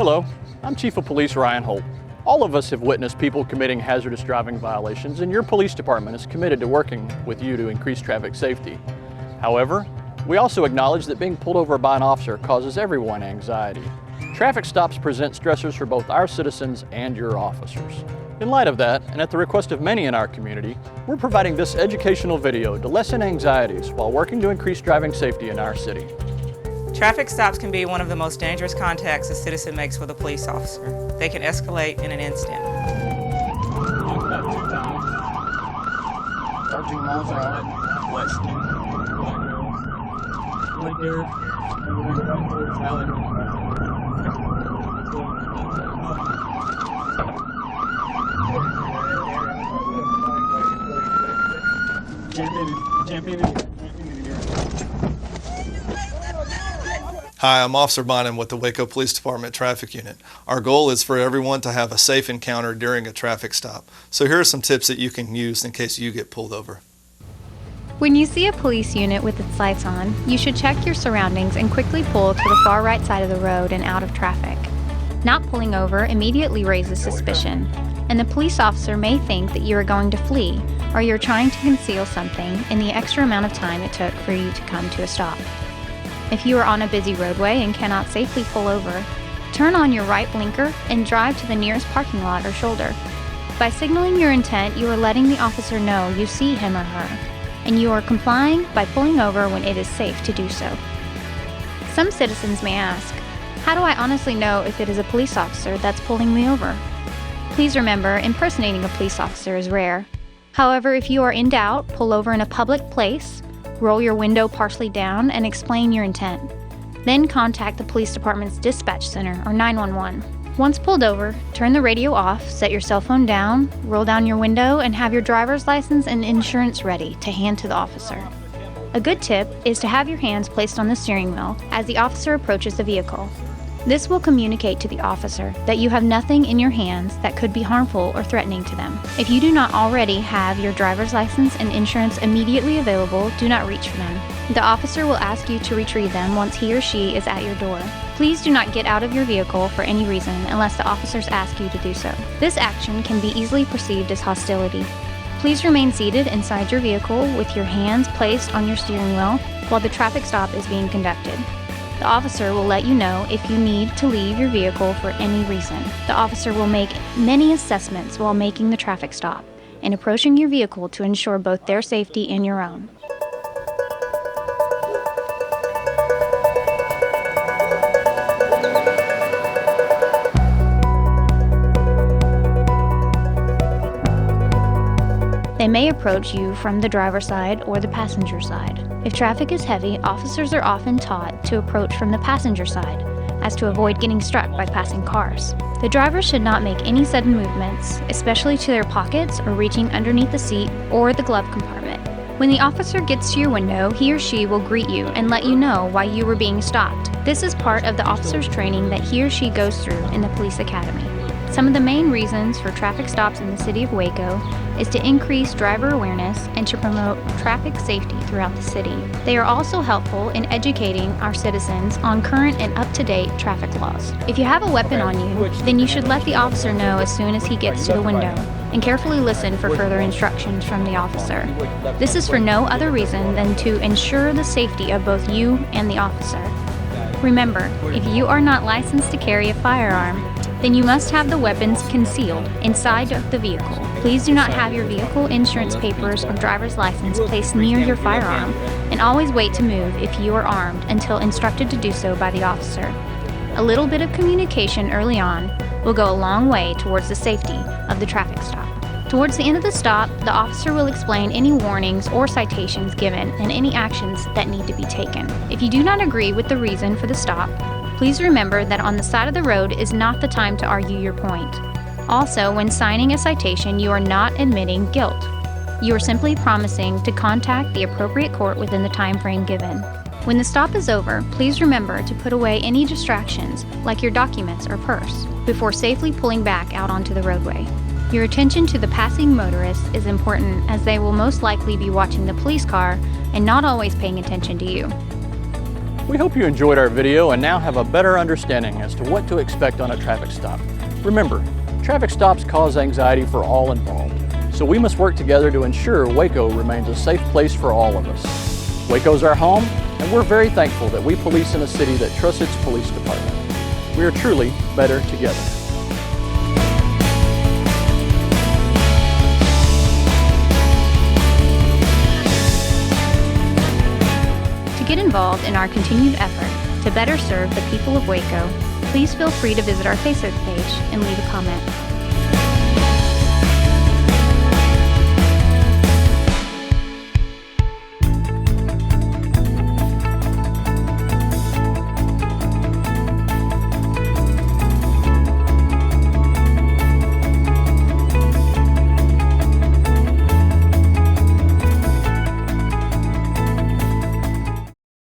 Hello, I'm Chief of Police Ryan Holt. All of us have witnessed people committing hazardous driving violations, and your police department is committed to working with you to increase traffic safety. However, we also acknowledge that being pulled over by an officer causes everyone anxiety. Traffic stops present stressors for both our citizens and your officers. In light of that, and at the request of many in our community, we're providing this educational video to lessen anxieties while working to increase driving safety in our city. Traffic stops can be one of the most dangerous contacts a citizen makes with a police officer. They can escalate in an instant. 13 miles an hour. West. Right there. Jump in. Hi, I'm Officer Bynum with the Waco Police Department Traffic Unit. Our goal is for everyone to have a safe encounter during a traffic stop. So here are some tips that you can use in case you get pulled over. When you see a police unit with its lights on, you should check your surroundings and quickly pull to the far right side of the road and out of traffic. Not pulling over immediately raises suspicion, and the police officer may think that you are going to flee or you're trying to conceal something in the extra amount of time it took for you to come to a stop. If you are on a busy roadway and cannot safely pull over, turn on your right blinker and drive to the nearest parking lot or shoulder. By signaling your intent, you are letting the officer know you see him or her, and you are complying by pulling over when it is safe to do so. Some citizens may ask, how do I honestly know if it is a police officer that's pulling me over? Please remember, impersonating a police officer is rare. However, if you are in doubt, pull over in a public place, roll your window partially down, and explain your intent. Then contact the police department's dispatch center or 911. Once pulled over, turn the radio off, set your cell phone down, roll down your window, and have your driver's license and insurance ready to hand to the officer. A good tip is to have your hands placed on the steering wheel as the officer approaches the vehicle. This will communicate to the officer that you have nothing in your hands that could be harmful or threatening to them. If you do not already have your driver's license and insurance immediately available, do not reach for them. The officer will ask you to retrieve them once he or she is at your door. Please do not get out of your vehicle for any reason unless the officers ask you to do so. This action can be easily perceived as hostility. Please remain seated inside your vehicle with your hands placed on your steering wheel while the traffic stop is being conducted. The officer will let you know if you need to leave your vehicle for any reason. The officer will make many assessments while making the traffic stop and approaching your vehicle to ensure both their safety and your own. They may approach you from the driver's side or the passenger side. If traffic is heavy, officers are often taught to approach from the passenger side, as to avoid getting struck by passing cars. The driver should not make any sudden movements, especially to their pockets or reaching underneath the seat or the glove compartment. When the officer gets to your window, he or she will greet you and let you know why you were being stopped. This is part of the officer's training that he or she goes through in the police academy. Some of the main reasons for traffic stops in the city of Waco is to increase driver awareness and to promote traffic safety throughout the city. They are also helpful in educating our citizens on current and up-to-date traffic laws. If you have a weapon on you, then you should let the officer know as soon as he gets to the window and carefully listen for further instructions from the officer. This is for no other reason than to ensure the safety of both you and the officer. Remember, if you are not licensed to carry a firearm, then you must have the weapons concealed inside of the vehicle. Please do not have your vehicle insurance papers or driver's license placed near your firearm, and always wait to move if you are armed until instructed to do so by the officer. A little bit of communication early on will go a long way towards the safety of the traffic stop. Towards the end of the stop, the officer will explain any warnings or citations given and any actions that need to be taken. If you do not agree with the reason for the stop, please remember that on the side of the road is not the time to argue your point. Also, when signing a citation, you are not admitting guilt. You are simply promising to contact the appropriate court within the time frame given. When the stop is over, please remember to put away any distractions, like your documents or purse, before safely pulling back out onto the roadway. Your attention to the passing motorists is important, as they will most likely be watching the police car and not always paying attention to you. We hope you enjoyed our video and now have a better understanding as to what to expect on a traffic stop. Remember, traffic stops cause anxiety for all involved, so we must work together to ensure Waco remains a safe place for all of us. Waco's our home, and we're very thankful that we police in a city that trusts its police department. We are truly better together. To get involved in our continued effort to better serve the people of Waco, please feel free to visit our Facebook page and leave a comment.